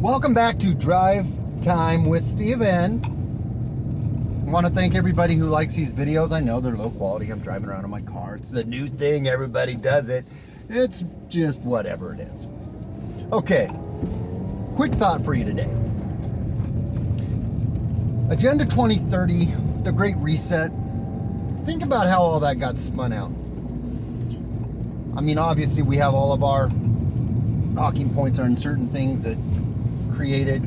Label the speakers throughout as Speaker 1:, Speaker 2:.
Speaker 1: Welcome back to Drive Time with Steven. I want to thank everybody who likes these videos. I know they're low quality. I'm driving around in my car. It's the new thing. Everybody does it. It's just whatever it is. Okay. Quick thought for you today. Agenda 2030, the Great Reset. Think about how all that got spun out. I mean, obviously we have all of our talking points on certain things that created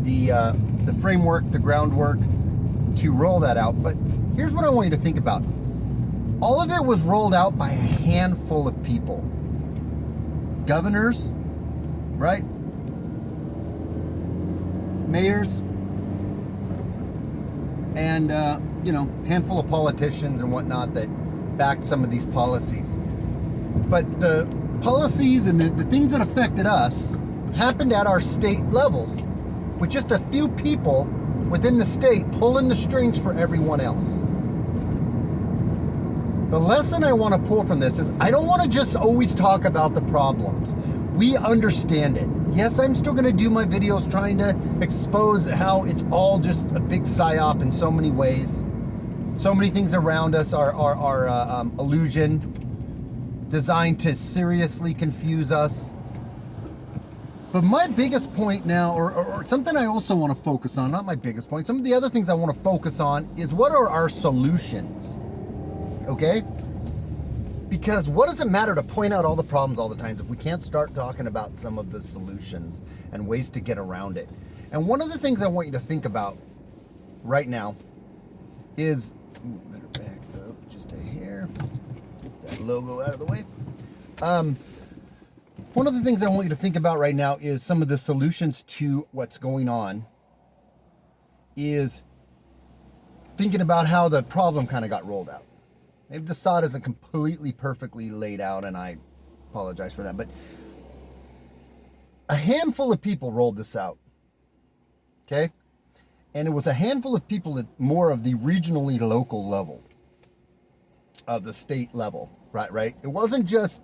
Speaker 1: the framework, the groundwork to roll that out. But here's what I want you to think about. All of it was rolled out by a handful of people. Governors, right? Mayors, and handful of politicians and whatnot that backed some of these policies. But the policies and the things that affected us happened at our state levels, with just a few people within the state pulling the strings for everyone else. The lesson I want to pull from this is I don't want to just always talk about the problems. We understand it. Yes, I'm still going to do my videos trying to expose how it's all just a big psyop in so many ways. So many things around us are illusion, designed to seriously confuse us. But my biggest point now, or something I also want to focus on, not my biggest point, some of the other things I want to focus on is what are our solutions? Okay? Because what does it matter to point out all the problems all the time if we can't start talking about some of the solutions and ways to get around it? And one of the things I want you to think about right now is, better back up just a hair, get that logo out of the way. One of the things I want you to think about right now is some of the solutions to what's going on is thinking about how the problem kind of got rolled out. Maybe this thought isn't completely perfectly laid out, and I apologize for that, but a handful of people rolled this out, okay? And it was a handful of people at more of the regionally local level of the state level, right? It wasn't just,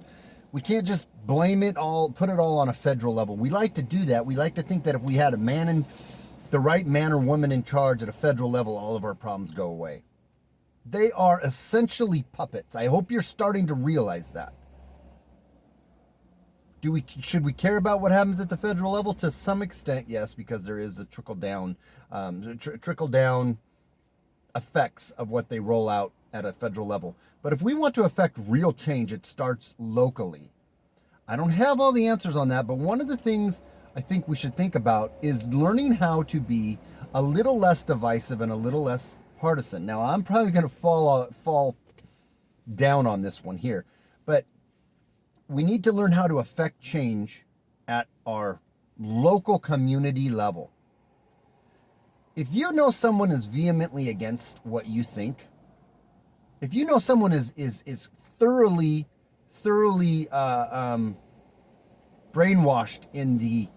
Speaker 1: we can't just blame it all, put it all on a federal level. We like to do that. We like to think that if we had the right man or woman in charge at a federal level, all of our problems go away. They are essentially puppets. I hope you're starting to realize that. Should we care about what happens at the federal level? To some extent, yes, because there is a trickle down effects of what they roll out at a federal level. But if we want to affect real change, it starts locally. I don't have all the answers on that, but one of the things I think we should think about is learning how to be a little less divisive and a little less partisan. Now, I'm probably going to fall down on this one here, but we need to learn how to affect change at our local community level. If you know someone is vehemently against what you think, if you know someone is thoroughly brainwashed in the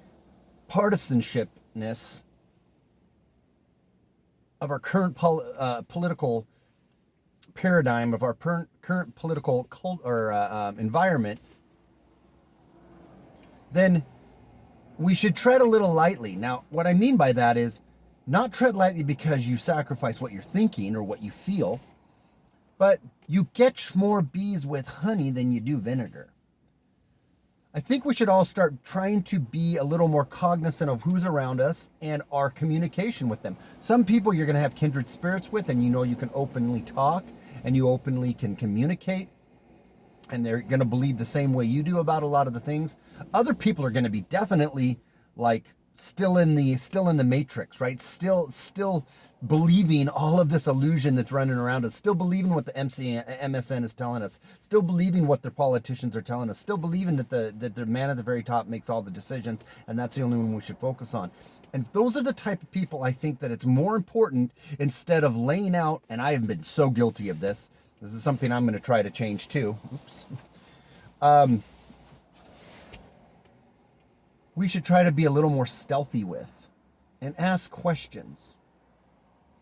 Speaker 1: partisanshipness of our current political paradigm, of our current political environment, then we should tread a little lightly. Now, what I mean by that is not tread lightly because you sacrifice what you're thinking or what you feel, but you catch more bees with honey than you do vinegar. I think we should all start trying to be a little more cognizant of who's around us and our communication with them. Some people you're going to have kindred spirits with, and you can openly talk and you openly can communicate, and they're going to believe the same way you do about a lot of the things. Other people are going to be definitely like still in the matrix, right? Still believing all of this illusion that's running around us, still believing what the MSN is telling us, still believing what their politicians are telling us, still believing that the man at the very top makes all the decisions, and that's the only one we should focus on. And those are the type of people I think that it's more important, instead of laying out, and I have been so guilty of this. This is something I'm going to try to change too. Oops. We should try to be a little more stealthy with and ask questions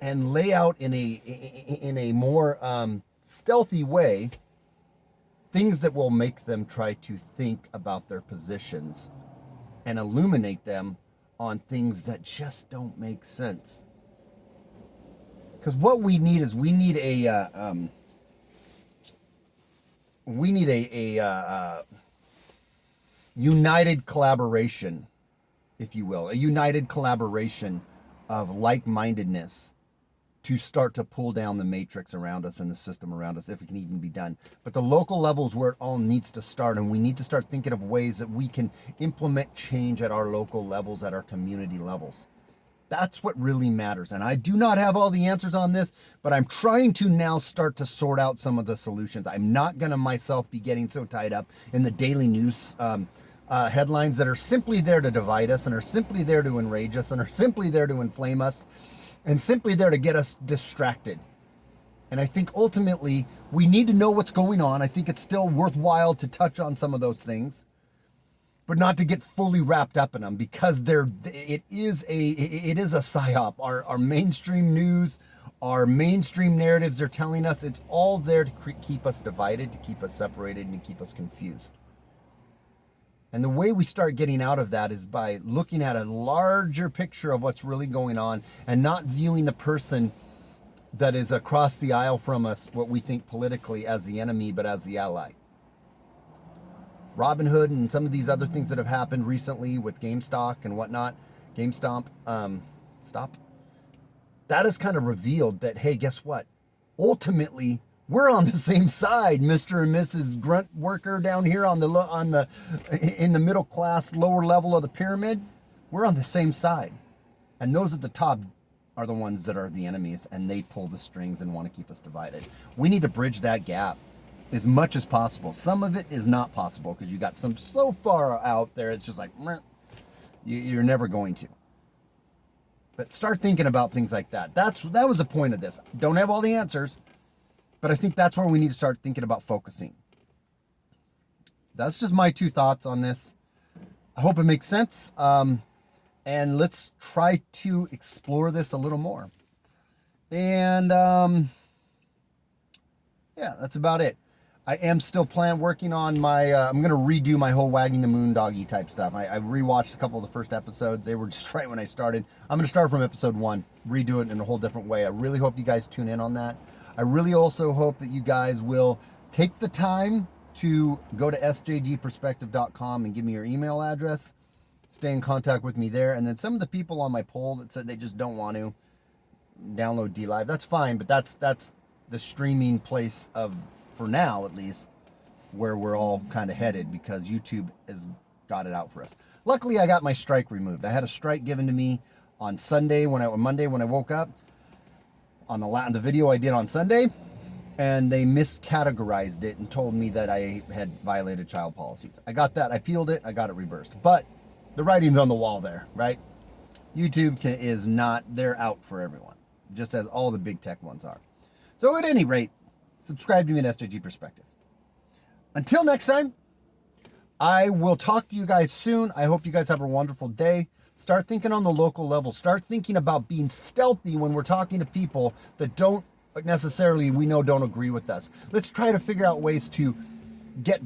Speaker 1: and lay out in a more stealthy way things that will make them try to think about their positions and illuminate them on things that just don't make sense. Because what we need is we need a united collaboration, if you will, a united collaboration of like-mindedness to start to pull down the matrix around us and the system around us, if it can even be done. But the local level is where it all needs to start, and we need to start thinking of ways that we can implement change at our local levels, at our community levels. That's what really matters. And I do not have all the answers on this, but I'm trying to now start to sort out some of the solutions. I'm not going to myself be getting so tied up in the daily news headlines that are simply there to divide us and are simply there to enrage us and are simply there to inflame us and simply there to get us distracted. And I think ultimately we need to know what's going on. I think it's still worthwhile to touch on some of those things, but not to get fully wrapped up in them, because it is a psyop. Our mainstream news, our mainstream narratives are telling us it's all there to keep us divided, to keep us separated, and to keep us confused. And the way we start getting out of that is by looking at a larger picture of what's really going on and not viewing the person that is across the aisle from us, what we think politically, as the enemy, but as the ally. Robinhood and some of these other things that have happened recently with GameStop and whatnot, that has kind of revealed that, hey, guess what? Ultimately, we're on the same side, Mr. and Mrs. Grunt Worker down here in the middle class, lower level of the pyramid. We're on the same side. And those at the top are the ones that are the enemies, and they pull the strings and want to keep us divided. We need to bridge that gap as much as possible. Some of it is not possible because you got some so far out there, it's just like, you're never going to. But start thinking about things like that. That was the point of this. Don't have all the answers, but I think that's where we need to start thinking about focusing. That's just my 2 thoughts on this. I hope it makes sense. And let's try to explore this a little more. And yeah, that's about it. I am still working on my, I'm going to redo my whole Wagging the Moon doggy type stuff. I rewatched a couple of the first episodes. They were just right when I started. I'm going to start from episode 1, redo it in a whole different way. I really hope you guys tune in on that. I really also hope that you guys will take the time to go to sjgperspective.com and give me your email address. Stay in contact with me there. And then some of the people on my poll that said they just don't want to download DLive, that's fine, but that's the streaming place of, for now at least, where we're all kind of headed, because YouTube has got it out for us. Luckily, I got my strike removed. I had a strike given to me on Monday when I woke up, on the video I did on Sunday, and they miscategorized it and told me that I had violated child policies. I got that, I appealed it, I got it reversed. But the writing's on the wall there, right? YouTube is not, they're out for everyone, just as all the big tech ones are. So at any rate, subscribe to me at SJG Perspective. Until next time, I will talk to you guys soon. I hope you guys have a wonderful day. Start thinking on the local level. Start thinking about being stealthy when we're talking to people that don't necessarily, we know, don't agree with us. Let's try to figure out ways to get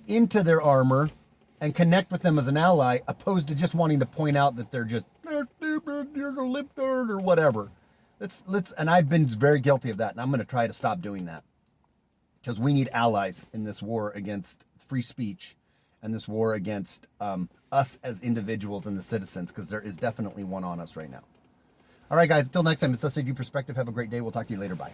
Speaker 1: into their armor and connect with them as an ally, opposed to just wanting to point out that they're stupid, you're a lip nerd, or whatever. And I've been very guilty of that, and I'm going to try to stop doing that, because we need allies in this war against free speech and this war against us as individuals and the citizens, because there is definitely one on us right now. All right, guys, until next time, it's SAG Perspective. Have a great day. We'll talk to you later. Bye.